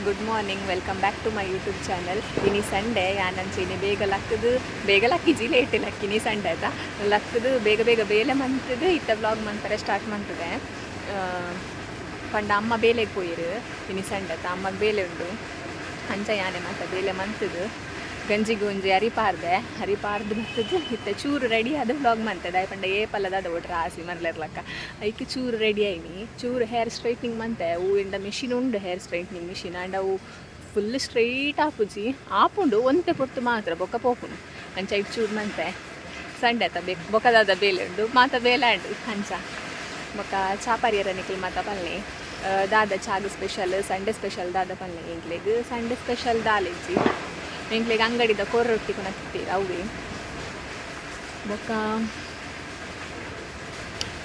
Good morning, welcome back to my YouTube channel. ಇನಿ Sunday ಯಾನಂಚೀನಿ ಬೇಗ ಲಕ್ಕಿಜಿ ಲೇಟ್ ಲಕ್ಕಿನಿ ಸಂಡೇ ಆಯ್ತಾ ಲಕ್ಕದು ಬೇಗ ಬೇಲೆ ಮಂತದು ಇತ್ತ ವ್ಲಾಗ್ ಮಂತಾರೆ ಸ್ಟಾರ್ಟ್ ಮಾಡ್ತದೆ. ಪಂಡ ಅಮ್ಮ ಬೇಲೆಗೆ ಪೋಯಿರು ಇನಿ ಸಂಡೇ ಆಯ್ತಾ ಅಮ್ಮಗೆ ಬೇಲೆ ಉಂಡು ಅಂಚ ಯಾನೆ ಮತ್ತು ಬೇಲೆ ಮಂತದು ಗಂಜಿಗೆ ಒಂಜಿ ಹರಿಪಾರ್ದು ಬರ್ತದೆ ಇತ್ತ ಚೂರು ರೆಡಿ ಆದ ವ್ಲಾಗ್ ಮಂತದೆ ಪಂಡ ಪಲ್ಲದ ಒಟ್ರೆ ಆಸಿ ಮರ್ಲಿರ್ಲಕ್ಕ ಐಕೆ ಚೂರು ರೆಡಿ ಆಯ್ನಿ ಚೂರು ಹೇರ್ ಸ್ಟ್ರೈಟ್ನಿಂಗ್ ಮಂತೆ ಅವು ಇಂಡ ಮಿಷಿನ್ ಉಂಡು ಹೇರ್ ಸ್ಟ್ರೈಟ್ನಿಂಗ್ ಮಿಷಿನ್ ಆ್ಯಂಡ್ ಅವು ಫುಲ್ ಸ್ಟ್ರೈಟ್ ಆಪುಜಿ ಆಪುಂಡು ಒಂತೆ ಪೊತ್ತು ಮಾತ್ರ ಬೊಕ್ಕ ಪೋಪುನು ಅಂಚ ಇಟ್ಟು ಚೂರು ಮಂತೆ ಸಂಡೆ ಆತ ಬೊಕ್ಕದಾದ ಬೇಲೆ ಉಂಡು ಮಾತ ಬೇಲೆ ಆಂಡು ಅಂಚ ಬೊಕ್ಕ ಚಾಪಾರಿಯರ ನಿಖಿಲ್ ಮಾತ ಪಲ್ಲೆ ದಾದ ಚಾಗ ಸ್ಪೆಷಲ್ ಸಂಡೆ ಸ್ಪೆಷಲ್ ದಾದ ಪಲ್ಲೆ ಎಂಕ್ಲೆಗ್ ಸಂಡೆ ಸ್ಪೆಷಲ್ ದಾಲೆಜ್ಜಿ ಎಂಕ್ಲೆಗ್ ಅಂಗಡಿದ ಕೋರ ರೊಟ್ಟಿ ಕೂಡ ತಿತ್ತೀರ ಅವೇ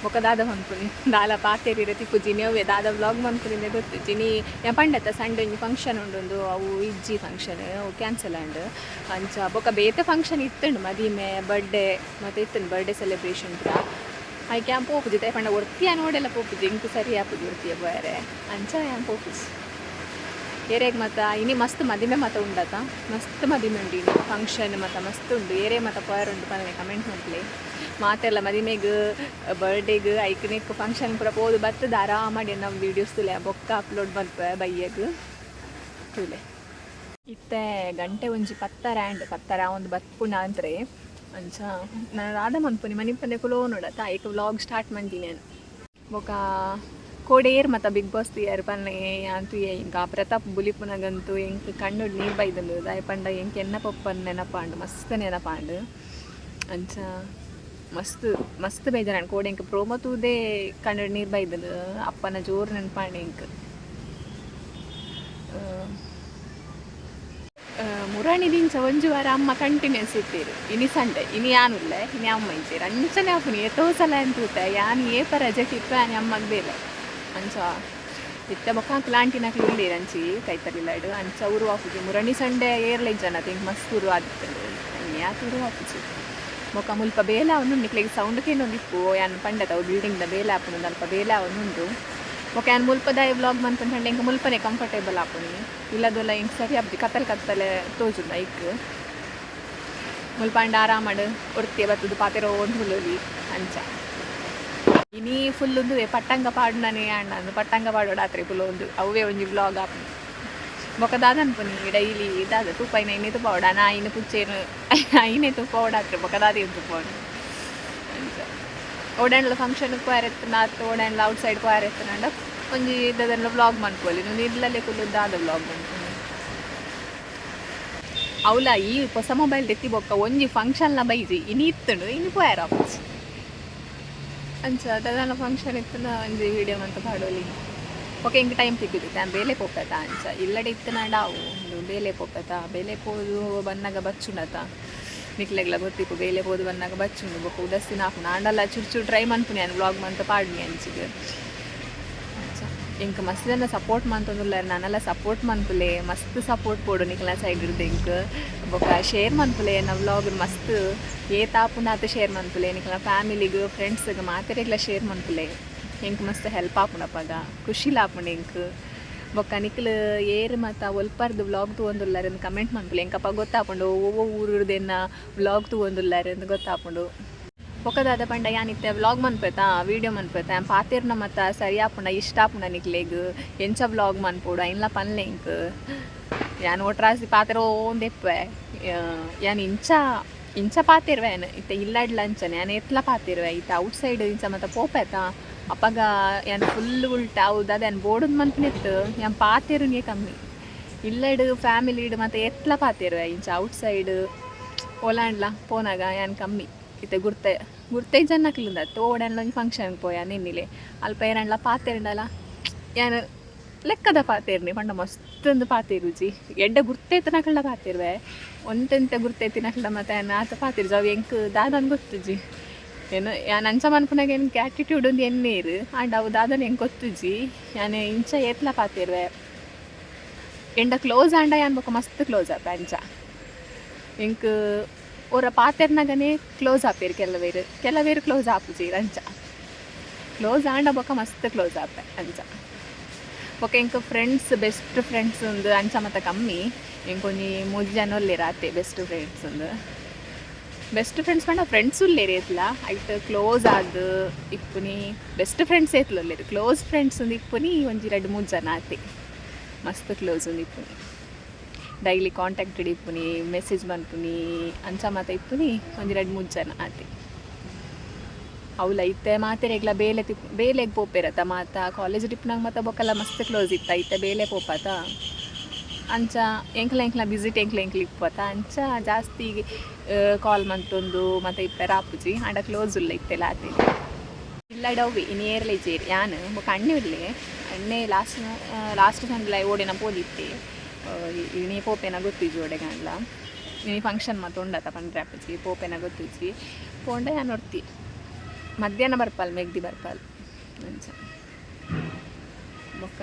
ಬೊಕ್ಕ ದಾದ ಮನ್ಪುನಿ ದಾಲ ಪಾತೇರಿರ ತಿಪ್ಪುಜಿ ನೀವೇ ದಾದ ವ್ಲಾಗ್ ಮನ್ಪುನಿಂದ ಗೊತ್ತಿಜ್ಜಿ ನೀ ಪಂಡತ ಸಂಡೆ ಒಂಜಿ ಫಂಕ್ಷನ್ ಉಂಡು ಅವು ಇಜ್ಜಿ ಫಂಕ್ಷನ್ ಅವು ಕ್ಯಾನ್ಸಲ್ ಆಂಡ್ ಅಂಚ ಬೊಕ್ಕ ಬೇತೆ ಫಂಕ್ಷನ್ ಇತ್ತುಂಡು ಮದಿಮೆ ಬರ್ಡೇ ಮತ್ತು ಇತ್ತುಂಡು ಬರ್ಡೇ ಸೆಲೆಬ್ರೇಷನ್ ಕೂಡ ಆಯ್ಕೆ ಆ್ಯನ್ ಪೋಪುಜಿ ಪಂಡ ಒರ್ತಿಯ ನೋಡೆಲ್ಲ ಪೋಪುಜಿ ಇಂಕು ಸರಿ ಆಪುಜಿ ಒರ್ತಿಯ ಬೇರೆ ಅಂಚ ಆ್ಯನ್ ಪೋಪುಜಿ ಏರೆಗೆ ಮತ್ತು ಇನಿ ಮಸ್ತ್ ಮದಿಮೆ ಮತ್ತು ಉಂಡತ ಮಸ್ತ್ ಮದಿಮೆ ಉಂಡು ಇನಿ ಫಂಕ್ಷನ್ ಮತ್ತು ಮಸ್ತ್ ಉಂಡು ಏರೇ ಮತ್ತು ಪೋಯರ್ ಉಂಡು ಪನ್ನೆ ಕಮೆಂಟ್ ಮಾಡ್ಲಿ ಮಾತೆಲ್ಲ ಮದಿಮೆಗೆ ಬರ್ಡೇಗೆ ಐಕನಿಕ್ ಫಂಕ್ಷನ್ ಕೂಡ ಪೋದು ಬರ್ತದೆ ಆರಾಮಾಡಿ ನಾವು ವೀಡಿಯೋಸ್ ತುಲೆ ಬೊಕ್ಕ ಅಪ್ಲೋಡ್ ಮಾಡ್ತೇವೆ ಬೈಯಗೆ ತುಲೆ ಇತ್ತೆ ಗಂಟೆ ಒಂಜಿ ಪತ್ತರ ಒಂದು ಬತ್ಪುಣ ಅಂದರೆ ಅಂಚ ನಾನು ರಾಧ ಮನ್ಪುನಿ ಮನೆ ಪಂದೆ ಕುಲೋ ನೋಡತ್ತ ಐಕ ವ್ಲಾಗ್ ಸ್ಟಾರ್ಟ್ ಮಾಡ್ತೀನಿ ನಾನು ಬೊಕ್ಕ ಕೋಡೇರ್ ಮತ್ತು ಬಿಗ್ ಬಾಸ್ ತಿಯರ್ ಪನ್ನೆ ಅಂತೂ ಇಂಕ ಪ್ರತಾಪ್ ಬುಲಿಪುನಗಂತೂ ಎಂಕ್ ಕಣ್ಣು ನೀರು ಬೈದಂದು ದಾಯ ಪಂಡ ಎಂಕ್ ಎನ್ನ ಪಪ್ಪನ ನೆನಪಾಂಡು ಮಸ್ತ್ ನೆನಪಾಂಡು ಅಂಚ ಮಸ್ತ್ ಬೇಜಾರು ಕೋಡೆ ಎಂಕ್ ಪ್ರೋಮೋ ತೂದೇ ಕಣ್ಣು ನೀರು ಬೈದಂದು ಅಪ್ಪನ ಜೋರು ನೆನಪಾಂಡು ಎಂಕ್ ಮುರಾಣಿ ದಿಂಚ ಒಂಜು ವಾರ ಅಮ್ಮ ಕಂಟಿನ್ಯೂಸ್ ಇತ್ತೀರು ಇನಿ ಸಂಡೆ ಇನಿ ಯಾನುಲ್ಲೆ ಇನಿ ಅಮ್ಮ ಇದ್ದೀರು ಅಂಚನೆ ಅಪ್ಪನಿ ಎತ್ತೋ ಸಲ ಅಂತೂತ ಯಾನು ಏಪ ರಜೆ ಟಿಪ್ಪೆ ಆನೆ ಅಮ್ಮಗೆ ಬೇಲೆ ಅಂಚ ಇತ್ತ ಬೊಕ್ಕ ಲಾಂಟಿನಕ್ಲು ಇಲ್ಲೀರು ಅಂಚಿ ಕೈತರಿಲಾಡು ಅಂಚ ಊರು ಹಾಕುಜಿ ಮುರಣಿ ಸಂಡೆ ಏರ್ಲೈ ಜನ ತಿಂಕ್ ಮಸ್ತ್ ಊರು ಆದಿತ್ತಂಡು ಯಾಕೆ ಊರು ಹಾಕುಜಿ ಬೊಕ್ಕ ಮುಲ್ಪ ಬೇಲೆ ಅವನು ನಿಕ್ಲಿಗೆ ಸೌಂಡ್ ಕೇಳೊಂದಿಪ್ಪು ಯಾನು ಪಂಡತ ಅವು ಬಿಲ್ಡಿಂಗ್ದ ಬೇಲೆ ಹಾಪುನು ಅಲ್ಪ ಬೇಲೆ ಅವನುಂಡು ಬೊಕ್ಕ ಯಾನು ಮುಲ್ಪದಾಯ ವ್ಲಾಗ್ ಮನ್ಪಂಡು ಎಂಕ ಮುಲ್ಪನೆ ಕಂಫರ್ಟೇಬಲ್ ಹಾಪುನಿ ಇಲ್ಲದಲ್ಲ ಹೆಂಗೆ ಸರಿ ಹಬ್ಬಿ ಕತ್ತಲೆ ತೋಜುಂಡು ಐಕ್ ಮುಲ್ಪಂಡು ಆರಾಮಡು ಒರ್ತಿಯ ಬರ್ತದು ಪಾತೆರೋ ಒಂದು ಹುಲೋಲಿ ಅಂಚ ಇನಿ ಫುಲ್ ಒಂದು ಪಟ್ಟಂಗ ಪಾಡ್ನೇ ಅಣ್ಣ ಪಟ್ಟಂಗ ಪಾಡೋಡಾತ್ರೆ ಫುಲ್ ಒಂದು ಅವೇ ಒಂಜಿ ವ್ಲಾಗ್ ಹಾಪು ಬೊಕ್ಕ ದಾದ ಅನ್ಪುನಿ ಡೈಲಿ ದಾದ ತುಪ್ಪೈನ ಇನ್ನೇ ತುಪ್ಪ ಓಡ ನಾ ಇನ್ನು ಪುಚ್ಚೇನು ಐನೇ ತುಪ್ಪ ಓಡಾತ್ರೆ ಬೊಕ್ಕ ದಾದ ತುಪ್ಪ ಓಡ ಅಂಚ ಓಡಾಂಡ್ಲ ಫಂಕ್ಷನ್ಗೆ ಪೋಯರೆತ್ತು ನಾತು ಓಡಾಂಡ್ಲ ಔಟ್ ಸೈಡ್ ಪೋಯರೆತ್ತನಂಡ ಒಂಜಿ ಇದೆಲ್ಲ ವ್ಲಾಗ್ ಮನ್ಕೋಲಿ ನಾನು ಇಲ್ಲಲ್ಲೇ ಕುಲ್ಲು ದಾದ ವ್ಲಾಗ್ ಮನ್ಕೊಂಡು ಅವಲ ಈ ಹೊಸ ಮೊಬೈಲ್ ತೆತ್ತಿ ಬೊಕ್ಕ ಒಂಜಿ ಫಂಕ್ಷನ್ನ ಬೈಜಿ ಇನಿ ಇತ್ತುಂಡು ಇನ್ನು ಪೋಯರ ಆಪುಜಿ ಅಂಚ ಅದೆಲ್ಲ ಫಂಕ್ಷನ್ ಇತ್ತನ ಒಂಜಿ ವೀಡಿಯೋ ಮಂತ ಪಾಡೋಲಿ ಓಕೆ ಹಿಂಗೆ ಟೈಮ್ ಸಿಗುದಿತ್ತು ನಾನು ಬೇಲೆ ಪೋಪೆತ ಅಂಚ ಇಲ್ಲಡೆ ಇತ್ತನಾಡ ಅವು ಬೇಲೆ ಪೋಪೆತ ಬೇಲೆ ಪೋದು ಬನ್ನಾಗ ಬಚ್ಚುಂಡತ ನಿಕ್ಲೆಗ್ಲ ಗೊತ್ತಿಪ್ಪು ಬೇಲೆ ಪೋದು ಬನ್ನಾಗ ಬಚ್ಚುಂಡು ಬೊಕ್ಕ ಉದಸ್ತಿನ ಹಾಕು ನಾಂಡಲ್ಲ ಚೂರು ಟ್ರೈ ಮನ್ಪುನಿ ನಾನು ವ್ಲಾಗ್ ಮಂತ ಪಾಡ್ನಿ ಅಂಚಿಗೆ ಅಂಚ ಇಂಕ ಮಸ್ತ್ ಜನ ಸಪೋರ್ಟ್ ಮಂತಂದುಲ್ಲ ನಾನೆಲ್ಲ ಸಪೋರ್ಟ್ ಮನ್ಪುಲೆ ಮಸ್ತ್ ಸಪೋರ್ಟ್ ಕೊಡು ನಿಕ್ಲ ಸೈಡ್ ಇರ್ದು ಇಂಕ ಬೊಕ್ಕ ಶೇರ್ ಮನ್ಪುಲೆ ನಾವು ವ್ಲಾಗ್ ಮಸ್ತ್ ಏತಾಪುನಾತ ಶೇರ್ ಮನ್ಪುಲೆ ನಿಕ್ಲ ಫ್ಯಾಮಿಲಿಗೆ ಫ್ರೆಂಡ್ಸ್ಗೆ ಮಾತೆರೆಗ್ಲ ಶೇರ್ ಮನ್ಪುಲೆ ಎಂಕ್ ಮಸ್ತ್ ಹೆಲ್ಪ್ ಆಪುನಪ್ಪಗ ಖುಷಿಲ್ ಆಪುಂಡು ಎಂಕ್ ಬೊಕ್ಕ ನಿಕ್ಲು ಏರು ಮತ್ತು ಒಲ್ಪರ್ದು ವ್ಲಾಗ್ ತೂವೊಂದುಲ್ಲಾರೆ ಎಂದು ಕಮೆಂಟ್ ಮನ್ಪುಲೆ ಎಂಕಪ್ಪ ಗೊತ್ತಾಪುಂಡು ಒವ್ವೊ ಊರುರ್ದೆನ್ನ ವ್ಲಾಗ್ ತೂವೊಂದುಲ್ಲಾರೆ ಎಂದು ಗೊತ್ತಾಪುಂಡು ಬೊಕ್ಕದಾದ ಪಂಡ ಯಾನಿತ್ತೆ ವ್ಲಾಗ್ ಮನ್ಪೇತ ವೀಡಿಯೋ ಮನ್ಪೇತ ಪಾತೆರ್ನ ಮತ್ತು ಸರಿ ಆಪುಂಡ ಇಷ್ಟ ಆಪುಂಡ ನಿಕ್ಲೆಗ್ ಎಂಚ ವ್ಲಾಗ್ ಮನ್ಪೋಡು ಐನ್ಲ ಪನ್ಲೆ ಎಂಕ್ ಯಾನು ಒಟ್ರಾಸಿ ಪಾತೆರೋ ಒಂದೆಪ್ಪೆ ಯಾನು ಇಂಚ ಪಾತಿರ್ವೇನು ಇತ್ತ ಇಲ್ಲಾಡ್ಲ ಅಂಚನೆ ನಾನು ಎತ್ಲ ಪಾತಿರ್ವೆ ಇತ್ತ ಔಟ್ ಸೈಡ್ ಇಂಚ ಮತ್ತು ಪೋಪೇತ ಅಪ್ಪಗ ಯಾನು ಫುಲ್ ಉಲ್ಟ ಹೌದು ಅದು ಯಾನು ಬೋರ್ಡದ ಮನ್ಪನಿತ್ತು ಯಾನು ಪಾತಿರುನಿಗೆ ಕಮ್ಮಿ ಇಲ್ಲಡು ಫ್ಯಾಮಿಲಿಡು ಮತ್ತು ಎತ್ಲ ಪಾತಿರ್ವೆ ಇಂಚ ಔಟ್ ಸೈಡ್ ಓಲಾಂಡ್ಲ ಪೋನಾಗ ಯಾನು ಕಮ್ಮಿ ಇತ್ತೆ ಗುರ್ತೆ ಜನಕ್ಲಿಂದ ಓಡಾಡ್ಲ ಒಂದು ಫಂಕ್ಷನ್ಗೆ ಪೋಯ ನಿನ್ನಿಲೆ ಅಲ್ಪ ಏನಾಡ್ಲ ಪಾತಿರ್ನಲ್ಲ ಯಾನು ಲೆಕ್ಕದ ಪಾತೇರ್ನಿ ಪಂಡ ಮಸ್ತೊಂದು ಪಾತೇರುಜಿ ಎಡ್ಡ ಗುರ್ತೇತನಕಳ್ಳ ಪಾತಿರ್ವೆ ಒಂತೆಂತ ಗುರ್ತೇತಿನಕಳ್ಳ ಮತ್ತು ಆತ ಪಾತಿರ್ಜಿ ಅವು ಎಂಕ್ ದಾದನ್ ಗೊತ್ತುಜಿ ಏನು ಯಾನು ಅಂಚ ಮನ್ಪುನಾಗ ಏನಕ್ಕೆ ಆ್ಯಟಿಟ್ಯೂಡ್ ಒಂದು ಎಣ್ಣೀರು ಆಂಡ್ ಅವು ದಾದನ್ ಹೆಂಗೆ ಗೊತ್ತುಜಿ ಯಾನು ಇಂಚ ಏತ್ಲ ಪಾತಿರ್ವೆ ಎಂಡ ಕ್ಲೋಸ್ ಆಂಡ ಯಾನ್ ಬೊಕ್ಕ ಮಸ್ತ್ ಕ್ಲೋಸ್ ಆಪ ಅಂಚ ಎಂಕ್ ಅವರ ಪಾತೆರ್ನಾಗನೇ ಕ್ಲೋಸ್ ಆಪೇರು ಕೆಲವೇರು ಕ್ಲೋಸ್ ಆಪುಜಿ ಅಂಚ ಕ್ಲೋಸ್ ಆಂಡ ಬೊಕ್ಕ ಮಸ್ತ್ ಕ್ಲೋಸ್ ಆಪೆ ಅಂಚ ಬೊಕ ಎಂಕ್ ಫ್ರೆಂಡ್ಸ್ ಬೆಸ್ಟ್ ಫ್ರೆಂಡ್ಸ್ ಉಂದು ಅಂಚ ಮತ ಕಮ್ಮಿ ಎಂಕೊಂಜಿ 3 ಜನ ಒಲ್ಲೆರ್ ಆತೆ ಬೆಸ್ಟ್ ಫ್ರೆಂಡ್ಸ್ ಉಂದು. ಬೆಸ್ಟ್ ಫ್ರೆಂಡ್ಸ್ ಪಂಡ ಫ್ರೆಂಡ್ಸ್ ಉಲ್ಲೇರಿ ಏತ್ಲ ಐಟ್ ಕ್ಲೋಸ್ ಆದ್ ಇಪ್ಪುನಿ ಬೆಸ್ಟ್ ಫ್ರೆಂಡ್ಸ್ ಏತ್ಲ ಒಲ್ಲೇರು. ಕ್ಲೋಸ್ ಫ್ರೆಂಡ್ಸ್ ಉಂದು ಇಪ್ಪುನಿ ಒಂಜಿ 2-3 ಜನ ಆತೆ ಮಸ್ತ್ ಕ್ಲೋಸ್ ಉಂದು ಇಪ್ಪುನಿ. ಡೈಲಿ ಕಾಂಟ್ಯಾಕ್ಟೆಡ್ ಇಪ್ಪುನಿ, ಮೆಸೇಜ್ ಮನ್ಪುನಿ ಅಂಚ ಮಾತ ಇಪ್ಪುನಿ ಒಂಜಿ 2-3 ಜನ ಆತೆ. ಅವಳ ಐತೆ ಮಾತೆರೆಗ್ಲ ಬೇಲೆಗ್ ಪೋಪೆರತ್ತ ಮಾತ ಕಾಲೇಜ್ ಟಿಪ್ನಾಗ ಮಾತ ಬೊಕ್ಕಲ್ಲ ಮಸ್ತ್ ಕ್ಲೋಸ್ ಇತ್ತ ಐತೆ ಬೇಲೆ ಪೋಪಾತ ಅಂಚ ಎಂಕ್ಲ ವಿಸಿಟ್ ಎಂಕ್ಲ ಇಪ್ಪತ್ತ ಅಂಚ ಜಾಸ್ತಿ ಕಾಲ್ ಮಂತೊಂದು ಮತ್ತು ಇಪ್ಪರ ಆಪುಜಿ ಆಂಡ ಕ್ಲೋಸ್ ಉಲ್ಲ ಇತ್ತೆಲ್ಲ ಆತೆ ಇಲ್ಲ ಡೌವಿ ಇನ್ನೇರ್ಲೆ ಜೇರಿ ಯಾನು ಬೊಕ ಅಣ್ಣೆ ಉರ್ಲೆ ಅಣ್ಣೆ ಲಾಸ್ಟ್ ಸಂಡ್ಲ ಓಡೆನ ಪೋದಿತ್ತೆ ಇನಿ ಪೋಪೆನ ಗೊತ್ತಿಜಿ ಓಡೆಗಂಡ್ಲ ಇನಿ ಫಂಕ್ಷನ್ ಮತ್ತು ಉಂಡತ ಪಂಡ್ರೆ ಆಪುಜಿ ಪೋಪೆನ ಗೊತ್ತಿಜಿ ಪೋಂಡ ಯಾನು ಹೊರ್ತಿ ಮಧ್ಯಾಹ್ನ ಬರ್ಪಲ್ ಮೆಗ್ದಿ ಬರ್ಪಲ್ ಅಂಚ ಬೊಕ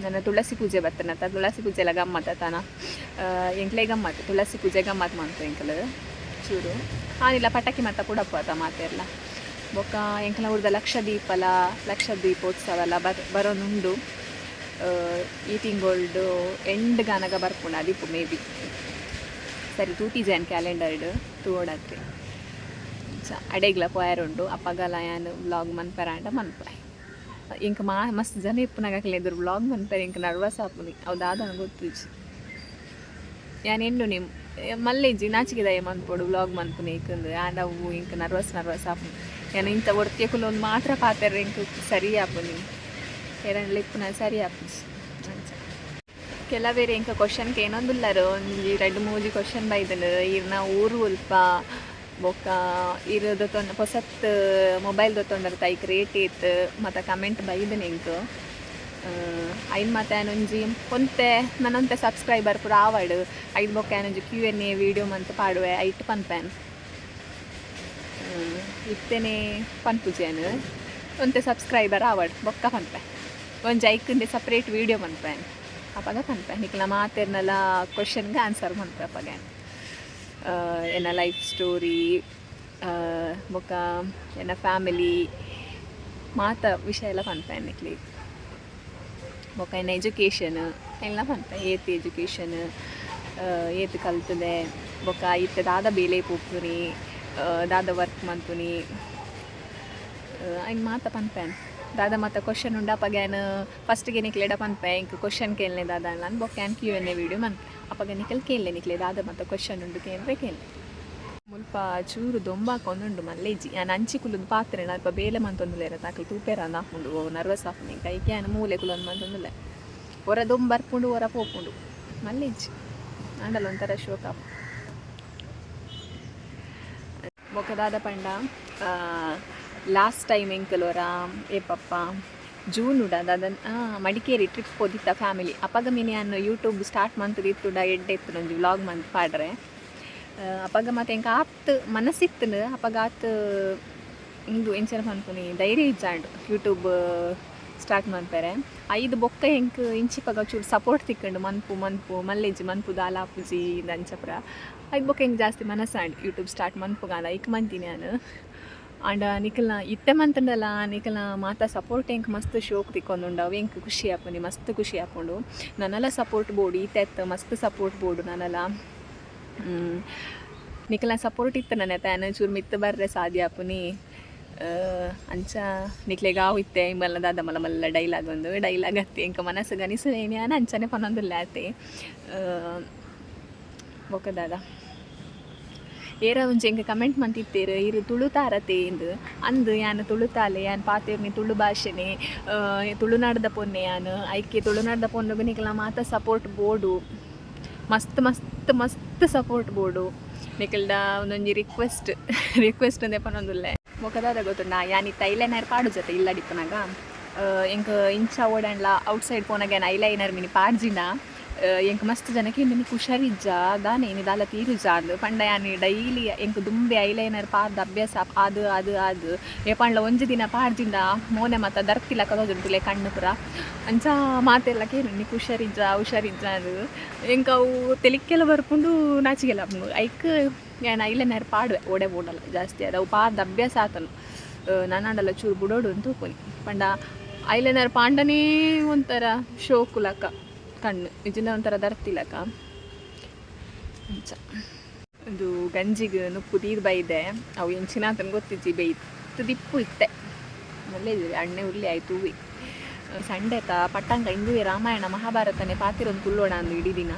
ನನ್ನ ತುಳಸಿ ಪೂಜೆ ಬರ್ತನತ್ತ ತುಳಸಿ ಪೂಜೆ ಎಲ್ಲ ಗಮ್ಮತ್ತಾನ ಎಂಕ್ಲೆ ಗಮ್ಮತ್ತು ತುಳಸಿ ಪೂಜೆ ಗಮ್ಮತ್ತು ಮಾಡ್ತು ಎಂಕಲು ಚೂರು ಆನಿಲ್ಲ ಪಟಾಕಿ ಮತ್ತ ಕೊಡಪ್ಪ ಮಾತೆಲ್ಲ ಬೊಕ್ಕ ಎಂಕಲ ಊರ್ದ ಲಕ್ಷ ದೀಪೋತ್ಸವ ಎಲ್ಲ ಬರೋನುಂಡು ಈ ತಿಂಗಳು ಎಂಡ್ ಗಾನಗ ಬರ್ಪುಂಡು ಅದಿಪ್ಪು ಮೇ ಬಿ ಸರಿ ತೂತಿಜಾನ್ ಕ್ಯಾಲೆಂಡರ್ಡ್ ತೂಡತ್ರಿ ಅಡೆಗ್ಲ ಪೋಯಾರುಂಡು ಅಪ್ಪಗಲ ಯಾನು ವ್ಲಾಗ್ ಮನ್ಪರಾಂಡ ಮನ್ಪಾಯ್ ಇಂಕ ಮಸ್ತ್ ಜನ ಇಪ್ಪುನಾಗಲಿ ಎದುರು ವ್ಲಾಗ್ ಮನ್ಪೇರೆ ಇಂಕ ನರ್ವಸ್ ಆಪುನಿ ಅವ್ದಾದ ಗೊತ್ತಿಜಿ ಯಾನ್ ಎನ್ನು ನಿಮ್ ಮಲ್ಲೆಜ್ಜಿ ನಾಚಿಕೆ ದಯ ಮನ್ಪೋಡು ವ್ಲಾಗ್ ಮನ್ಪುನಿ ಏಕಂದು ಆಂಡ ಅವು ಇಂಕ ನರ್ವಸ್ ಆಪುನಿ ಯಾನು ಇಂಥ ಒಡ್ತಿಯಕುಲು ಒಂದು ಮಾತ್ರ ಪಾತೆರ ಇಂಕ ಸರಿ ಆಪುನಿ ಎರಡ್ಲ ಇಪ್ಪುನ ಸರಿ ಆಪುಜಿ ಅಂಚ ಕೆಲವೇರೆ ಇಂಕ ಕ್ವಶನ್ಗೆ ಏನೊಂದುಲ್ಲರು ಒಂಜಿ 2-3 ಕ್ವಶನ್ ಬೈದನು ಇರ್ನ ಊರು ಉಲ್ಪ ಬೊಕ್ಕ ಇರೋದು ಹೊಸತ್ ಮೊಬೈಲ್ ದೊತ್ತೊಂಡರ ತೈಕ್ ರೇಟ್ ಏತ್ ಮತ್ತು ಕಮೆಂಟ್ ಬೈದನೆ ಇಂಕು ಐನ್ ಮತ್ತು ಆನೊಂಜಿ ಒಂತೆ ನನ್ನೊಂತೆ ಸಬ್ಸ್ಕ್ರೈಬರ್ ಪೂರ ಆವಡ್ ಐದು ಬೊಕ್ಕ ಆನೊಂಜಿ Q&A ವೀಡಿಯೋ ಮಂತ್ ಪಾಡುವೆ ಐಟ್ ಪನ್ಪೇನ್ ಇತ್ತೇನೆ ಪನ್ಪುಜೇನು ಒಂತೆ ಸಬ್ಸ್ಕ್ರೈಬರ್ ಆವಡ್ ಬೊಕ್ಕ ಪನ್ಪೆ ಒಂಜಿ ಐಕಂದೆ ಸಪ್ರೇಟ್ ವೀಡಿಯೋ ಮನ್ಪೇನ್ ಅಪ್ಪಾಗ ಪನ್ಪೆ ನಿಕ್ಲ ಮಾತೆರ್ನೆಲ್ಲ ಕ್ವಶನ್ಗೆ ಆನ್ಸರ್ ಮನ್ಪೆ ಅಪ್ಪಾಗ ಎನ್ನ ಲೈಫ್ ಸ್ಟೋರಿ ಬೊಕ್ಕ ಎನ್ನ ಫ್ಯಾಮಿಲಿ ಮಾತ ವಿಷಯ ಎಲ್ಲ ಪನ್ಪೆ ನಿಕ್ಲಿ ಬೊಕ್ಕ ಎನ್ನ ಎಜುಕೇಷನ್ ಎಲ್ಲ ಪನ್ಪೆ ಏತ್ ಎಜುಕೇಷನ್ ಏತ್ ಕಲ್ತದೆ ಬೊಕ್ಕ ಇತ್ತೆ ದಾದ ಬೇಲೆ ಪೋಪುನಿ ದಾದ ವರ್ಕ್ ಮಂತುನಿ ಐನ್ ಮಾತ ಪನ್ಪೇನ್ ದಾದ ಮತ್ತು ಕ್ವಶನ್ ಉಂಡ ಅಪ್ಪಗ್ಯಾನ್ ಫಸ್ಟ್ಗೆ ನಿಕ್ಲೆ ಎಡ ಪನ್ಪೆ ಇಂಕ ಕ್ವಶನ್ ಕೇಳನೆ ದಾದ ನಾನು ಬೊಕ್ಕ ಆ್ಯನ್ Q&A ವೀಡಿಯೋ ಮನ್ಪೆ ಅಪ್ಪಗ ನಿಕಲ್ ಕೇಳಲೆ ನಿಕ್ಲೆ ದಾದ ಮತ್ತು ಕ್ವಶನ್ ಉಂಡು ಕೇಂದ್ರೆ ಕೇಳಿ ಮುಲ್ಪ ಚೂರು ದೊಂಬಾಕೊಂದುಂಡು ಮಲ್ಲೇಜಿ ನಾನು ಅಂಚಿ ಕುಲುದು ಪಾತ್ರೆ ಅಲ್ಪ ಬೇಲೆ ಮಂತೊಂದುಲೇರ ತಾಕಲಿ ತೂಪೇರ ಹಾಕೊಂಡು ನರ್ವಸ್ ಆಪುನಿ ಕೈಗೆ ನಾನು ಮೂಲೆ ಕುಲೊಂದು ಮಂತೊಂದುಲೆ ಹೊರ ದೊಂಬರ್ಪುಂಡು ಹೊರ ಪೋಪುಂಡು ಮಲ್ಲೇಜಿ ಆಂಡಲ್ಲ ಒಂಥರ ಶೋಕ ಬೊಕ್ಕದಾದ ಪಂಡ ಲಾಸ್ಟ್ ಟೈಮ್ ಎಂಕಲೋರ ಏಪಪ್ಪ ಜೂನ್ ಉಡಾದ ಮಡಿಕೇರಿ ಟ್ರಿಪ್ ಹೋದಿತ್ತ ಫ್ಯಾಮಿಲಿ ಅಪ್ಪಗ ಮಿನಿ ಅನ್ನು ಯೂಟ್ಯೂಬ್ ಸ್ಟಾರ್ಟ್ ಮಂತದಿತ್ತುಡ ಎಡ್ಡೆತ್ತು ಒಂಜಿ ವ್ಲಾಗ್ ಮಂತ್ ಪಾಡ್ರೆ ಅಪ್ಪಗ ಮತ್ತೆ ಎಂಕ ಆತ್ ಮನಸ್ಸಿತ್ತನು ಅಪ್ಪಗ ಆತ್ ಇಂದು ಎಂಚನ ಪನ್ಪುನಿ ಧೈರ್ಯ ಇಜ್ಜಾಂಡು ಯೂಟ್ಯೂಬ್ ಸ್ಟಾರ್ಟ್ ಮನ್ಪೇರೆ ಐದು ಬೊಕ್ಕ ಎಂಕ್ ಇಂಚಿಪಗ ಚೂರು ಸಪೋರ್ಟ್ ತಿಕ್ಕಂಡು ಮನ್ಪು ಮಲ್ಲೆಜ್ಜಿ ಮನ್ಪು ದಾಲಾಪುಜಿ ಅಂಚಪ್ರ ಐದು ಬೊಕ್ಕ ಹೆಂಗೆ ಜಾಸ್ತಿ ಮನಸ್ಸಾಂಡು ಯೂಟ್ಯೂಬ್ ಸ್ಟಾರ್ಟ್ ಮನ್ಪುಗಾಲ ಇಕ್ ಮಂತೀನಿ ನಾನು ಆಂಡ ನಿಕಲ್ನ ಇತ್ತೆ ಮಂತಂಡಲ್ಲ ನಿಕಲ್ನ ಮಾತ ಸಪೋರ್ಟ್ ಎಂಕ್ ಮಸ್ತ್ ಶೋಕ್ ತಿಕ್ಕೊಂದುಂಡು ಅವು ಎಂಕ್ ಖುಷಿ ಆಪುನಿ ಮಸ್ತ್ ಖುಷಿ ಆಪುಂಡು ನನ್ನಲ್ಲ ಸಪೋರ್ಟ್ ಬೋಡು ಈತೆತ್ತ ಮಸ್ತ್ ಸಪೋರ್ಟ್ ಬೋಡು ನನ್ನಲ್ಲ ನಿಕಲ್ನ ಸಪೋರ್ಟ್ ಇತ್ತು ನನ್ನ ತಾನು ಚೂರು ಮಿತ್ತು ಬರ್ರೆ ಸಾಧ್ಯ ಆಪುನಿ ಅಂಚ ನಿಕ್ಲೆಗ ಆವು ಇತ್ತೆ ಮಲ್ಲ ದಾದ ಮಲ್ಲ ಡೈಲಾಗ್ ಒಂದು ಡೈಲಾಗ್ ಅತ್ತಿ ಎಂಕ ಮನಸ್ಸು ಗನಿಸೇನ್ಯಾನ ಅಂಚನೆ ಪನೊಂದುಲ್ಲ ಆತೆ ಬೊಕ್ಕ ದಾದ ಏರ ಒಂಚ ಎಂಕ ಕಮೆಂಟ್ ಮಂತಿತ್ತೇರು ಇರು ತುಳುತಾರತೆ ಎಂದು ಅಂದು ಯಾನು ತುಳುತಾಲೆ ಯಾನು ಪಾತೇರ್ನಿ ತುಳು ಭಾಷೆನೆ ತುಳುನಾಡ್ದ ಪೊನ್ನೆ ಯಾನು ಐಕೆ ತುಳುನಾಡ್ದ ಪೊನ್ನೆಗು ನಿಕಲ್ನ ಮಾತ ಸಪೋರ್ಟ್ ಬೋಡು ಮಸ್ತ್ ಸಪೋರ್ಟ್ ಬೋಡು ನಿಕಲ್ದ ಒಂದೊಂಜಿ ರಿಕ್ವೆಸ್ಟ್ ಅಂದೆ ಪನೊಂದುಲ್ಲೆ ಮೊಕದಾದ ಗೊತ್ತುಂಡ ಯಾನಿತ್ತ ಐಲೈನರ್ ಪಾಡು ಜೊತೆ ಇಲ್ಲ ಡಿಪ್ಪನಾಗ ಎಂಕ ಇಂಚ ಓಡಾಂಡ್ಲ ಔಟ್ಸೈಡ್ ಪೋನಾಗ ಏನು ಐಲೈನರ್ ಮಿನಿ ಪಾಡ್ಜಿನ ಎಂಕ್ ಮಸ್ತ್ ಜನಕ್ಕೆ ನಿನ್ನ ಹುಷಾರಿಜ್ಜ ದಾನೆ ನೀ ದಾಲ ತೀರುಜ ಅದು ಪಂಡ ಯಾನಿ ಡೈಲಿ ಎಂಕ್ ದುಂಬೆ ಐಲೈನರ್ ಪಾರ್ದ ಅಭ್ಯಾಸ ಅದು ಏ ಪಂಡ್ಲ ಒಂಜಿ ದಿನ ಪಾಡ್ಜಿಂದ ಮೋನೆ ಮತ್ತು ದರ್ತಿಲ ಕದೋಜುಂಟುಲೆ ಕಣ್ಣು ಪುರ ಅಂಚ ಮಾತೆಲ್ಲ ಕೇಳಿ ನೀ ಹುಷಾರಿಜ್ಜ ಅದು ಎಂಕ ಅವು ತೆಲಿಕ್ಕೆಲ್ಲ ಬರ್ಕೊಂಡು ನಾಚಿಗೆಲ್ಲ ಐಕ್ ಏನು ಐಲೈನರ್ ಪಾಡುವೆ ಓಡಲ್ಲ ಜಾಸ್ತಿ ಅದು ಅವು ಪಾರ್ದ ಅಭ್ಯಾಸ ಆತನು ನಾನಾಡಲ್ಲ ಚೂರು ಬುಡೋಡು ಅಂತ ಹೋಗ್ನಿ ಪಂಡ ಐಲೈನರ್ ಪಾಂಡನೇ ಒಂಥರ ಶೋಕುಲಕ ಕಣ್ಣು ನಿಜನ ಒಂಥರ ದರ್ತಿಲಕ ಅಂಚ ಇದು ಗಂಜಿಗೆ ನುಪ್ಪು ತೀರು ಬೈದೆ ಅವು ಎಂಚಿನ ಅಂತ ಗೊತ್ತಿಜ್ಜಿ ಬೈತು ದಿಪ್ಪು ಇತ್ತೆ ಒಳ್ಳೆ ಅಣ್ಣೆ ಉರ್ಲಿ ಆಯ್ತು ಹೂವಿ ಸಂಡೆತ ಪಟ್ಟಂಗ ಇಂದುವೆ ರಾಮಾಯಣ ಮಹಾಭಾರತನೇ ಪಾತಿರೊಂದು ಕುಲ್ಲೋಣ ಅಂದು ಇಡೀ ದಿನ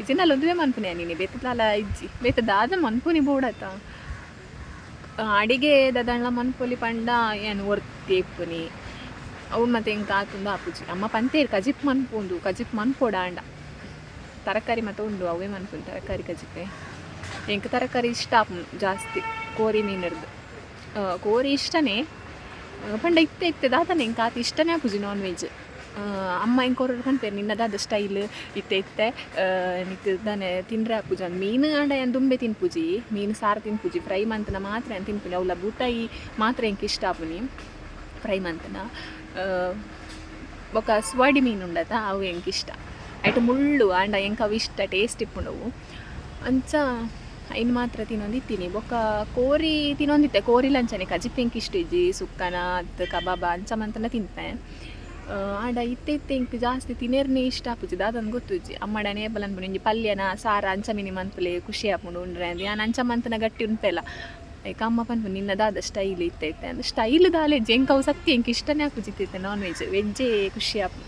ಇಜಿನಲ್ಲಿ ಒಂದುವೇ ಮನ್ಪುನೆ ನೀನು ಬೇತಲ ಇಜ್ಜಿ ಬೇತ ದಾದ ಮನ್ಪುನಿ ಬೋಡತ ಅಡಿಗೆ ದದಣ್ಣ ಮನ್ಪೊಲಿ ಪಂಡ ಏನು ಒರ್ತಿ ಇಪ್ಪುನಿ ಅವು ಮತ್ತೆ ಹೆಂಗೆ ಆತುಂದು ಆಪುಜಿ ಅಮ್ಮ ಪಂತೇರು ಕಜಿಪ್ ಮನ್ಪುಂದು ಕಜಿಪ್ ಮನ್ಪೋಡ ಅಂಡ ತರಕಾರಿ ಮತ್ತು ಉಂಡು ಅವೇ ಮನ್ಪುಂಡು ತರಕಾರಿ ಕಜಿಪೆ ಹೆಂಗೆ ತರಕಾರಿ ಇಷ್ಟ ಆಪು ಜಾಸ್ತಿ ಕೋರಿ ಮೀನರ್ದು ಕೋರಿ ಇಷ್ಟನೇ ಪಂಡ ಇತ್ತೆ ದಾದನೆ ಹೆಂಗೆ ಆತ ಇಷ್ಟನೇ ಆಪುಜಿ ನಾನ್ ವೆಜ್ ಅಮ್ಮ ಹೆಂಗೆ ಕೋರೋರು ಕಣ್ಪೇರು ನಿನ್ನದಾದ ಸ್ಟೈಲ್ ಇತ್ತೆ ನಿಕ್ಕೆ ತಾನೆ ತಿಂದರೆ ಆಪುಜಿ ಅಂದು ಮೀನು ಆಂಡ ಏನು ದುಂಬೆ ತಿನ್ಪುಜಿ ಮೀನು ಸಾರು ತಿನ್ಪುಜಿ ಫ್ರೈ ಮಂತನ ಮಾತ್ರ ಏನು ತಿನ್ಪುನಿ ಅವಳ ಬೂಟಾಯಿ ಮಾತ್ರ ಹೆಂಗೆ ಇಷ್ಟ ಆಪುನಿ ಫ್ರೈ ಮಂತನ ఒక ಸ್ವಾಡಿ ಮೀನು ಉಂಡತ ಅವು ಹೆಂಗೆ ಇಷ್ಟ ಐಟು ಮುಳ್ಳು ಆಂಡ ಹೆಂಗೆ ಅವು ಇಷ್ಟ ಟೇಸ್ಟ್ ಇಪ್ಪುಂಡವು ಅಂಚ ಇನ್ನು ಮಾತ್ರ ತಿನ್ನೊಂದಿತ್ತೀನಿ ಬೊಕ್ಕ ಕೋರಿ ತಿನ್ನೊಂದಿತ್ತೆ ಕೋರಿ ಲಂಚನೆ ಕಜಿಪ್ ಹೆಂಗೆ ಇಷ್ಟ ಇಜ್ಜಿ ಸುಕ್ಕನ ಅದು ಕಬಾಬ ಅಂಚ ಮಂತನ ತಿಂತೆ ಆಂಡ ಇತ್ತೆ ಹೆಂಗೆ ಜಾಸ್ತಿ ತಿನ್ನೇರ್ನೇ ಇಷ್ಟ ಆಪುಜಿ ಅದನ್ನು ಗೊತ್ತುಜ್ಜಿ ಅಮ್ಮಡನೇ ಬಲ ಅನ್ಬಿಡಿ ಇಂಜಿ ಪಲ್ಯನ ಸಾರ ಅಂಚ ಮೀನಿ ಮಂತ್ಪಲೆ ಖುಷಿ ಆಪುಂಡು ಉಂಡ್ರೆ ಅಂದು ನಾನು ಅಂಚ ಮಂತನ ಗಟ್ಟಿ ಉಂಪೆಲ್ಲ ಈಗ ಅಮ್ಮ ಪನ್ಪು ನಿನ್ನದಾದ ಸ್ಟೈಲ್ ಇತ್ತೈತೆ ಅಂದ್ರೆ ಸ್ಟೈಲ್ ದಾಲೆ ಹೆಂಗೆ ಅವು ಸತ್ತಿ ಹೆಂಗೆ ಇಷ್ಟನೇ ಆಪುಜಿತ್ತೈತೆ ನಾನ್ ವೆಜ್ಜೇ ಖುಷಿ ಆಪು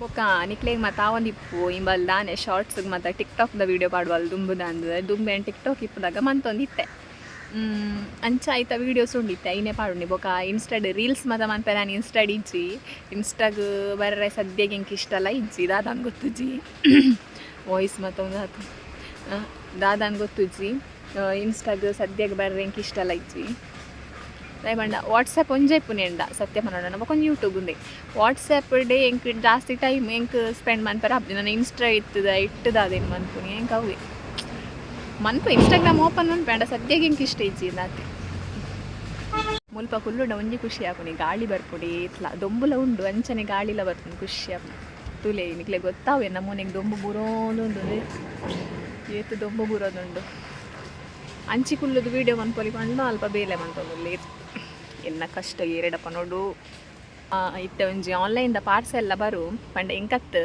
ಬೊಕ್ಕ ನಿಕ್ಲೆಗೆ ಮತ್ತು ಒಂದು ಇಪ್ಪು ಇಂಬಲ್ ದಾನೆ ಶಾರ್ಟ್ಸ್ಗೆ ಮತ್ತು ಟಿಕ್ಟಾಕ್ದ ವೀಡಿಯೋ ಪಾಡುವಲ್ಲ ದುಂಬುದ ಅಂದ್ರೆ ದುಂಬೆ ಟಿಕ್ಟಾಕ್ ಇಪ್ಪದಾಗ ಮಂತೊಂದಿತ್ತೆ ಅಂಚ ಆಯ್ತಾ ವೀಡಿಯೋಸ್ ಉಂಡಿತ್ತೆ ಐನೇ ಪಾಡುಂಡಿ ಬೊಕ್ಕ ಇನ್ಸ್ಟಾಡ್ ರೀಲ್ಸ್ ಮತ್ತು ಮನ್ಪೆ ನಾನು ಇನ್ಸ್ಟಾಡ್ ಇಜ್ಜಿ ಇನ್ಸ್ಟಾಗ್ ಬರ್ರೆ ಸದ್ಯಗೆ ಹೆಂಗೆ ಇಷ್ಟ ಅಲ್ಲ ಇಜ್ಜಿ ದಾದಾನ್ ಗೊತ್ತುಜ್ಜಿ ವಾಯ್ಸ್ ಮತ್ತೊಂದು ಆತು ದಾದಾನ್ ಗೊತ್ತುಜ್ಜಿ ಇನ್ಸ್ಟಾಗ್ ಸದ್ಯಕ್ಕೆ ಬರ್ರೆ ಹೆಂಗೆ ಇಷ್ಟ ಅಲ್ಲ ಇಜ್ಜಿ ಬಂಡ ವಾಟ್ಸಪ್ ಒಂಜೆ ಪುನೆಂಡ ಸತ್ಯ ಪನ್ನೋಡ ನಮಗೊಂದು ಯೂಟ್ಯೂಬ್ ಉಂಡೆ ವಾಟ್ಸಪ್ ಡೇ ಹೆಂಗೆ ಜಾಸ್ತಿ ಟೈಮ್ ಹೆಂಗೆ ಸ್ಪೆಂಡ್ ಮನ್ಪರ ಹಬ್ಬ ನಾನು ಇನ್ಸ್ಟಾ ಇಟ್ಟದ ಅದೇನು ಮನ್ಪುನಿ ಹೆಂಗೆ ಅವೇ ಮನ್ಪು ಇನ್ಸ್ಟಾಗ್ರಾಮ್ ಓಪನ್ ಮನ್ಪೇಂಡ ಸದ್ಯಕ್ಕೆ ಹೆಂಗೆ ಇಷ್ಟ ಇಜ್ಜಿ ಅಂದಾತಿ ಮುಲ್ಪ ಕುಲ್ಲುಂಡ ಒಂಜಿ ಖುಷಿ ಆಪುನಿ ಗಾಳಿ ಬರ್ಪುಡಿ ಇತ್ಲ ದೊಂಬುಲ ಉಂಡು ಅಂಚನೆ ಗಾಳಿಲ ಬರ್ಪುನಿ ಖುಷಿ ಆಪುನಿ ತುಲೆ ನಿಕ್ಲೆ ಗೊತ್ತಾವೆ ನಮ್ಮನೆಗೆ ದೊಂಬು ಬುರೋದುಂಡು ಏತು ದೊಂಬು ಬುರೋದುಂಡು ಅಂಚಿ ಕುಲ್ಲುದು ವೀಡಿಯೋ ಮನ್ಪೊಲಿ ಪಂಡ ಅಲ್ಪ ಬೇಲೆ ಮಂತೊಂದುಲ್ಲೆ ಎನ್ನ ಕಷ್ಟ ಏರೆಡಪ್ಪ ನೋಡು ಇತ್ತೆ ಒಂಜಿ ಆನ್ಲೈನ್ದ ಪಾರ್ಸೆಲ್ಲ ಬರು ಪಂಡ ಎಂಕತ್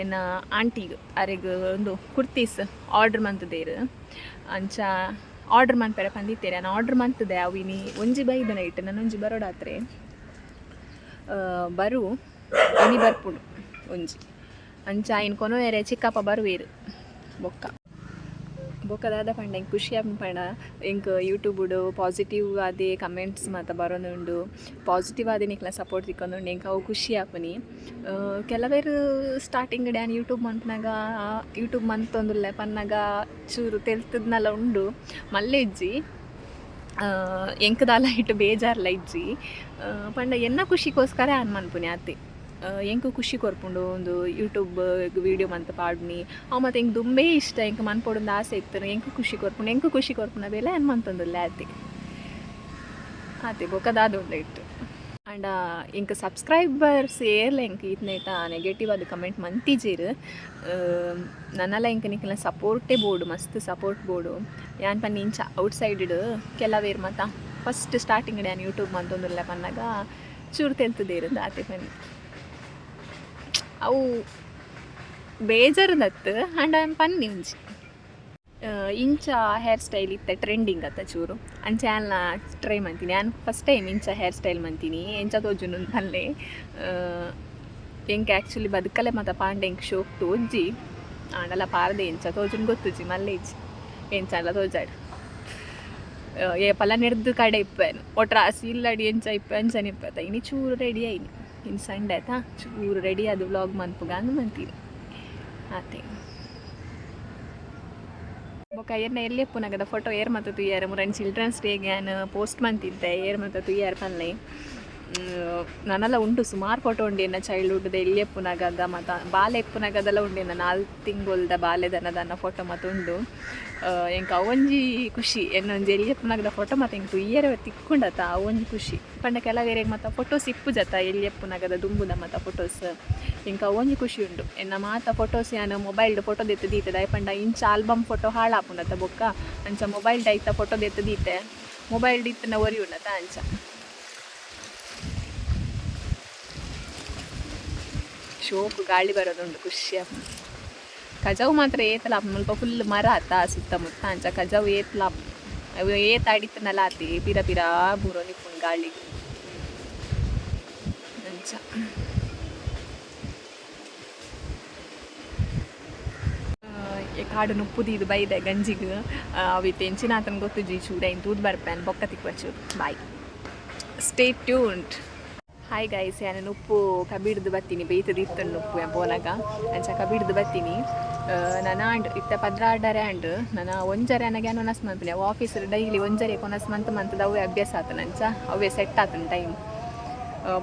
ಎನ್ನ ಆಂಟಿಗೆ ಅರೆಗ್ ಒಂದು ಕುರ್ತೀಸ್ ಆರ್ಡ್ರ್ ಮಂತದೇರು ಅಂಚ ಆರ್ಡ್ರ್ ಮನ್ಪೆರೆ ಪಂದಿತ್ತೇನೆ ನಾನು ಆರ್ಡ್ರ್ ಮಂತದೆ ಅವಿನಿ ಒಂಜಿ ಬೈದನ ಇಟ್ಟು ನಾನು ಒಂಜಿ ಬರೋಡಾತ್ರೆ ಬರು ಇನಿ ಬರ್ಪುಡು ಒಂಜಿ ಅಂಚ ಇನ್ನು ಕೊನೋಯರೆ ಚಿಕ್ಕಪ್ಪ ಬರುವೇರು ಬೊಕ್ಕದಾದ ಪಂಡ ಹೆಂಗೆ ಖುಷಿ ಪಂಡ ಹೆಂಗೆ ಯೂಟ್ಯೂಬುಡು ಪಾಸಿಟಿವ್ ಆದಿ ಕಮೆಂಟ್ಸ್ ಮತ್ತು ಬರೋದುಂಡು ಪಾಸಿಟಿವ್ ಆದಿ ನಿಕ್ಲ ಸಪೋರ್ಟ್ ತಿಕ್ಕೊಂದುಂಡು ಹೆಂಗೆ ಅವು ಖುಷಿ ಆಪನಿ ಕೆಲವೇರು ಸ್ಟಾರ್ಟಿಂಗ್ ಡ್ಯಾನ್ ಯೂಟ್ಯೂಬ್ ಮಂತ್ನಾಗ ಯೂಟ್ಯೂಬ್ ಮಂತೊಂದುಲ್ಲೆ ಪನ್ನಾಗ ಚೂರು ತೆಲ್ತದ್ನೆಲ್ಲ ಉಂಡು ಮಲ್ಲೆ ಇಜ್ಜಿ ಎಂಕದಲ್ಲ ಇಟ್ಟು ಬೇಜಾರ್ಲ ಇಜ್ಜಿ ಪಂಡ ಎನ್ನ ಖುಷಿಗೋಸ್ಕರ ಆನ್ ಮನ್ಪುನಿ ಆತಿ ಹೆಂಗೆ ಖುಷಿ ಕೊರ್ಪುಂಡು ಒಂದು ಯೂಟ್ಯೂಬ್ ವೀಡಿಯೋ ಮಂತ ಪಾಡ್ನಿ ಅವು ಮತ್ತು ಹೆಂಗೆ ದುಂಬೇ ಇಷ್ಟ ಹೆಂಗೆ ಮನ್ಪೊಡೊಂದು ಆಸೆ ಇರ್ತಾನೆ ಹೆಂಗೆ ಖುಷಿ ಕೊರ್ಪುಂಡು ಹೆಂಗೆ ಖುಷಿ ಕೊರ್ಪುನ ಬೇಲೆ ಏನು ಮಂತೊಂದುಲ್ಲ ಆತಿ ಬೊಕ್ಕದಾದ ಉಂಡ ಇಟ್ಟು ಆ್ಯಂಡ್ ಇಂಕ ಸಬ್ಸ್ಕ್ರೈಬರ್ಸ್ ಏರ್ಲ ಹೆಂಗೆ ಇತ್ನೇಟ ನೆಗೆಟಿವ್ ಅದು ಕಮೆಂಟ್ ಮಂತಿಜೀರು ನನ್ನೆಲ್ಲ ಇಂಕ ನಿಕ್ಕೆಲ್ಲ ಸಪೋರ್ಟೇ ಬೋರ್ಡು ಮಸ್ತ್ ಸಪೋರ್ಟ್ ಬೋರ್ಡು ಯಾನ್ ಪನ್ನಿ ಇಂಚ ಔಟ್ಸೈಡ್ ಕೆಲವೇರು ಮತ್ತು ಫಸ್ಟ್ ಸ್ಟಾರ್ಟಿಂಗ್ ನಾನು ಯೂಟ್ಯೂಬ್ ಮಂತೊಂದುಲ್ಲ ಪನ್ನಾಗ ಚೂರು ತೆಲ್ತದೇ ಇರೋದು ಆತೆ ಪನ್ನಿ ಅವು ಬೇಜಾರದತ್ತು ಆ್ಯಂಡ್ ಪನ್ನಿ ಒಂಜಿ ಇಂಚ ಹೇರ್ ಸ್ಟೈಲ್ ಇತ್ತೆ ಟ್ರೆಂಡಿಂಗ್ ಅತ್ತ ಚೂರು ಅಂಚೆ ಎಲ್ಲ ಟ್ರೈ ಮಾಡ್ತೀನಿ ನಾನು ಫಸ್ಟ್ ಟೈಮ್ ಇಂಚ ಹೇರ್ ಸ್ಟೈಲ್ ಮಾಡ್ತೀನಿ ಎಂಚ ತೋಜುನು ಪಲ್ಲೆ ಎಂಗೆ ಆ್ಯಕ್ಚುಲಿ ಬದುಕಲೆ ಮತ್ತು ಪಾಂಡೆ ಎಂಗೆ ಶೋಕ್ತು ಒಜ್ಜಿ ಆಂಡಲ್ಲ ಪಾರದೆ ಎಂಚ ತೋಜುನು ಗೊತ್ತುಜಿ ಮಲ್ಲೆ ಇಜ್ಜಿ ಎಂಚ ಎಲ್ಲ ತೋಜಾಡು ಏ ಪಲ್ಲ ನೆಡ್ದು ಕಡೆ ಇಪ್ಪೇನು ಒಟ್ರ ಹಸಿ ಇಲ್ಲಡಿ ಎಂಚ ಇಪ್ಪ ಅಂಚನೆ ಇಪ್ಪತ್ತ ಇನ್ನು ಚೂರು ರೆಡಿ ಆಯ್ನಿ ಇನ್ನು ಸಂಡೆ ಆಯ್ತಾ ಚೂರು ರೆಡಿ ಅದು ವ್ಲಾಗ್ ಮನ್ಪುಗ ಅಂದು ಮಂತೀನಿ ಆತೆ ಬೊಕ್ಕ ಏರ್ನ ಎಲ್ಲಿ ಪುನಗದ ಫೋಟೋ ಏರ್ ಮತ್ತು ತುಯ್ಯಾರ ಮುರನ್ ಚಿಲ್ಡ್ರನ್ಸ್ ಡೇಗೆ ನಾನು ಪೋಸ್ಟ್ ಮಂತಿದ್ದೆ ಏರ್ ಮತ್ತು ತುಯ್ಯಾರ ಪನ್ಲೆ ನನ್ನೆಲ್ಲ ಉಂಟು ಸುಮಾರು ಫೋಟೋ ಉಂಡು ಎನ್ನ ಚೈಲ್ಡ್ಹುಡ್ದ ಎಲ್ಲಿ ಎಪ್ಪುನಗದ ಮತ್ತು ಬಾಲೆ ಎಪ್ಪುನಗದೆಲ್ಲ ಉಂಡು ಎನ್ನ 4 ತಿಂಗೊಳ್ದ ಬಾಲ್ಯದನದನ್ನ ಫೋಟೋ ಮತ್ತು ಉಂಡು ಎಂಕ ಅವೊಂಜಿ ಖುಷಿ ಎನ್ನೊಂಜಿ ಎಲ್ಲಿ ಎಪ್ಪುನಗದ ಫೋಟೋ ಮತ್ತು ಎಂಗೆ ತುಯ್ಯರೆ ತಿಕ್ಕೊಂಡತ ಅವೊಂಜಿ ಖುಷಿ ಪಂಡ ಕೆಲವೇರೆ ಮತ್ತು ಫೋಟೋಸ್ ಇಪ್ಪುಜತ ಎಲ್ಲಿ ಎಪ್ಪುನಗದ ದುಂಬುದ ಮತ್ತು ಫೋಟೋಸ್ ಎಂಕ ಅವೊಂಜಿ ಖುಷಿ ಉಂಡು ಎನ್ನ ಮಾತ ಫೋಟೋಸ್ ಯಾನು ಮೊಬೈಲ್ಡ್ ಫೋಟೋ ದೆತ್ತು ದೀತದ ಪಂಡ ಇಂಚ ಆಲ್ಬಮ್ ಫೋಟೋ ಹಾಳಾಪುನತ ಬೊಕ್ಕ ಅಂಚ ಮೊಬೈಲ್ ಐತ ಫೋಟೋ ದೆತ್ತು ದೀತೆ ಮೊಬೈಲ್ ಇತ್ತನ ಒರಿ ಉಣ್ಣತ ಅಂಚ ಶೋಕು ಗಾಳಿ ಬರೋದುಂಡು ಖುಷಿ ಆಗ್ತದೆ. ಕಜಾವು ಮಾತ್ರ ಏತಲ ಸ್ವಲ್ಪ ಫುಲ್ ಮರ ಆತ ಸುತ್ತಮುತ್ತ ಅಂಚ ಕಜಾವು ಏತಲ ಅವು ಏತ ಅಡಿತನಲ್ಲ ಆತಿ ಪಿರ ಪಿರ ಬೂರೋ ನಿಪ್ಪುಂಡು ಗಾಳಿಗೆ ಅಂಚ. ಕಾಡು ನುಪ್ಪುದು ಇದು ಬೈದೆ ಗಂಜಿಗೆ ಅವಿ ತೆಂಚಿನ ಆತನ ಗೊತ್ತು ಜಿ ಚೂಡ ಇನ್ ತೂದು ಬರ್ಪೇನೆ ಬೊಕ್ಕ ತಿಕ್ವಚ್ಚು ಬಾಯ್ ಸ್ಟೇ ಟ್ಯೂನ್ಡ್. ಹಾಯ್ ಗೈಸ್, ನಾನು ಉಪ್ಪು ಕಬಿಡ್ದು ಬತ್ತೀನಿ ಬೇಯ್ತದ ಇತ್ತನ್ನು ಉಪ್ಪು ಬೋನಾಗ ಅಂಚ ಕಬಿಡ್ದು ಬತ್ತೀನಿ. ನಾನು ಆಂಡ್ ಇತ್ತ ಪದ್ರ ಆಡರೆ ಆಂಡ್ ನಾನು ಒಂಜರೆ ನನಗೆ ಒನಸ್ ಮಂತ್ಲೆ ಆಫೀಸ್ ಡೈಲಿ ಒಂಜರೆ ಕೊನಸ್ ಮಂತದ ಅವೇ ಅಭ್ಯಾಸ ಆತನ ಅಂಚ ಅವೇ ಸೆಟ್ ಆತನ ಟೈಮ್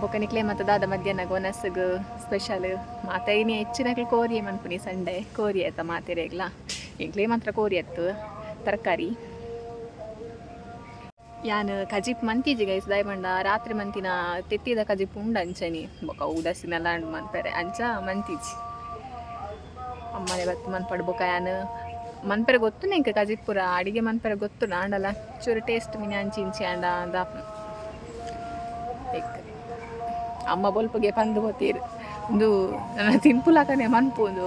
ಬೊಕ್ಕ ನಿಕ್ಲೆ ಮತ್ತು ದಾದ ಮಧ್ಯಾಹ್ನ ಒನಸ್ಗೆ ಸ್ಪೆಷಲ್ ಮಾತ ಇನಿ ಹೆಚ್ಚಿನಕ್ಲು ಕೋರಿ ಮನ್ಪುನಿ ಸಂಡೆ ಕೋರಿ ಆಯ್ತಾ ಮಾತೆರೆಗ್ಲ ಇಂಕ್ಲೇ ಮಾತ್ರ ಕೋರಿ ಆಯ್ತು ತರಕಾರಿ. ಯಾನು ಕಜಿಪ್ ಮಂತಿಜಿ ಗೈಸ್ ದಯಮಂಡ ರಾತ್ರಿ ಮಂತಿನ ತೆತ್ತಿದ ಕಜಿಪ್ ಉಂಡು ಅಂಚನಿ ಬೊಕ್ಕ ಉದಸಿನೆಲ್ಲ ಅಂಡು ಮನ್ಪೆರೆ ಅಂಚ ಮಂತಿಜಿ ಅಮ್ಮನೆ ಬತ್ತು ಮನ್ಪಡು ಬೊಕ್ಕ ಯಾನು ಮನ್ಪೆರೆ ಗೊತ್ತು ನಿಂಗೆ ಕಜಿಪ್ ಪೂರ ಅಡಿಗೆ ಮನ್ಪೆರೆ ಗೊತ್ತು ನಾಂಡಲ್ಲ ಚೂರು ಟೇಸ್ಟ್ ಮಿನಿ ಅಂಚಿ ಇಂಚಿ ಅಂಡ ದಾಪ ಅಮ್ಮ ಬೊಲ್ಪಗೆ ಪಂದು ಗೊತ್ತೀರು ಒಂದು ನನ್ನ ತಿನ್ಪುಲಾಕನೆ ಮನ್ಪುಂದು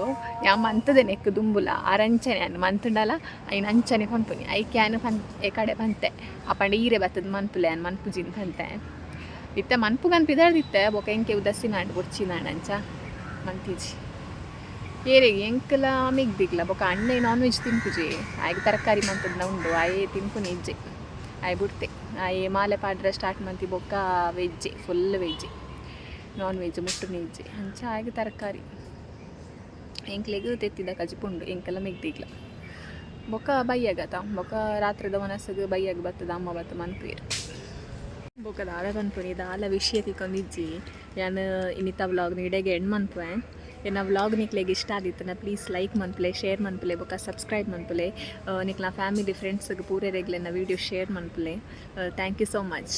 ಅಮ್ಮ ಅಂತದೇ ನೆಕ್ಕು ದುಂಬುಲ ಆರಂಚನೆ ಅನ್ನು ಮಂತುಂಡಲ್ಲ ಐನು ಅಂಚನೆ ಪಂಪುನಿ ಐಕ್ಯಾನು ಎ ಕಡೆ ಪಂತೆ ಅಪ್ಪಂಡೆ ಈರೆ ಬತ್ತದ ಮನ್ಪುಲೆ ಅನ್ನು ಮನ್ಪುಜಿನ್ ಪಂತೆ ಇತ್ತೆ ಮನ್ಪುಗನ್ ಪಿದಾಡ್ದಿತ್ತೆ ಬೊಕ ಎಂಕೆ ಉದಸ್ಸಿ ನಾಡು ಬೊಚ್ಚಿ ನಾಡಂಚ ಮಂತಿಜಿ ಏರೆಗೆ ಎಂಕಲ ಮಿಗ್ದಿಗ್ಲ ಬೊಕ ಅಣ್ಣೆ ನಾನ್ ವೆಜ್ ತಿನ್ಪುಜಿ ಆಯ್ಗೆ ತರಕಾರಿ ಮಂತದ್ನ ಉಂಡು ಆಯೇ ತಿನ್ಪುನಿ ಇಜ್ಜೆ ಆಯ್ ಬಿಡ್ತೆ ಆಯೇ ಮಾಲೆ ಪಾಡ್ರೆ ಸ್ಟಾರ್ಟ್ ಮಂತಿ ಬೊಕ್ಕ ವೆಜ್ಜೆ ಫುಲ್ ವೆಜ್ಜೆ ನಾನ್ ವೆಜ್ ಮುಟ್ಟು ವೆಜ್ಜೆ ಅಂಚ ಆಯ್ಗೆ ತರಕಾರಿ ಎಂಕ್ಲೆಗೂ ತೆತ್ತಿದ ಕಜಿಪುಂಡು ಎಂಕೆಲ್ಲ ಮೆಗ್ದಿಗ್ಲ ಬೊಕ್ಕ ಬೈಯಾಗತ ಬೊಕ್ಕ ರಾತ್ರಿದ ಮನಸ್ಸಿಗೆ ಬೈಯಾಗ ಬತ್ತದ ಅಮ್ಮ ಬತ್ತ ಮನ್ಪೇರು ಬೊಕ್ಕ ದಾದ ಪನ್ಪುನಿ ದಾಲ ವಿಷಯ ತಿಕ್ಕೊಂದಿಜ್ಜಿ ಯಾನು ಇನ್ನಿತ್ತ ವ್ಲಾಗ್ ನೀಡೆಗೆ ಎಂಡ್ ಮನ್ಪುವೆ ಏನ ವ್ಲಾಗ್ ನಿಕ್ಲೆಗೆ ಇಷ್ಟ ಆಗಿತ್ತು ಪ್ಲೀಸ್ ಲೈಕ್ ಮನ್ಪುಲೆ ಶೇರ್ ಮನ್ಪುಲೆ ಬೊಕ್ಕ ಸಬ್ಸ್ಕ್ರೈಬ್ ಮನ್ಪುಲೆ ನಿಕ್ಲ ಫ್ಯಾಮಿಲಿ ಫ್ರೆಂಡ್ಸ್ಗೆ ಪೂರೆ ರೆಗ್ಲೆನ ವೀಡಿಯೋ ಶೇರ್ ಮನ್ಪುಲೆ ಥ್ಯಾಂಕ್ ಯು ಸೋ ಮಚ್.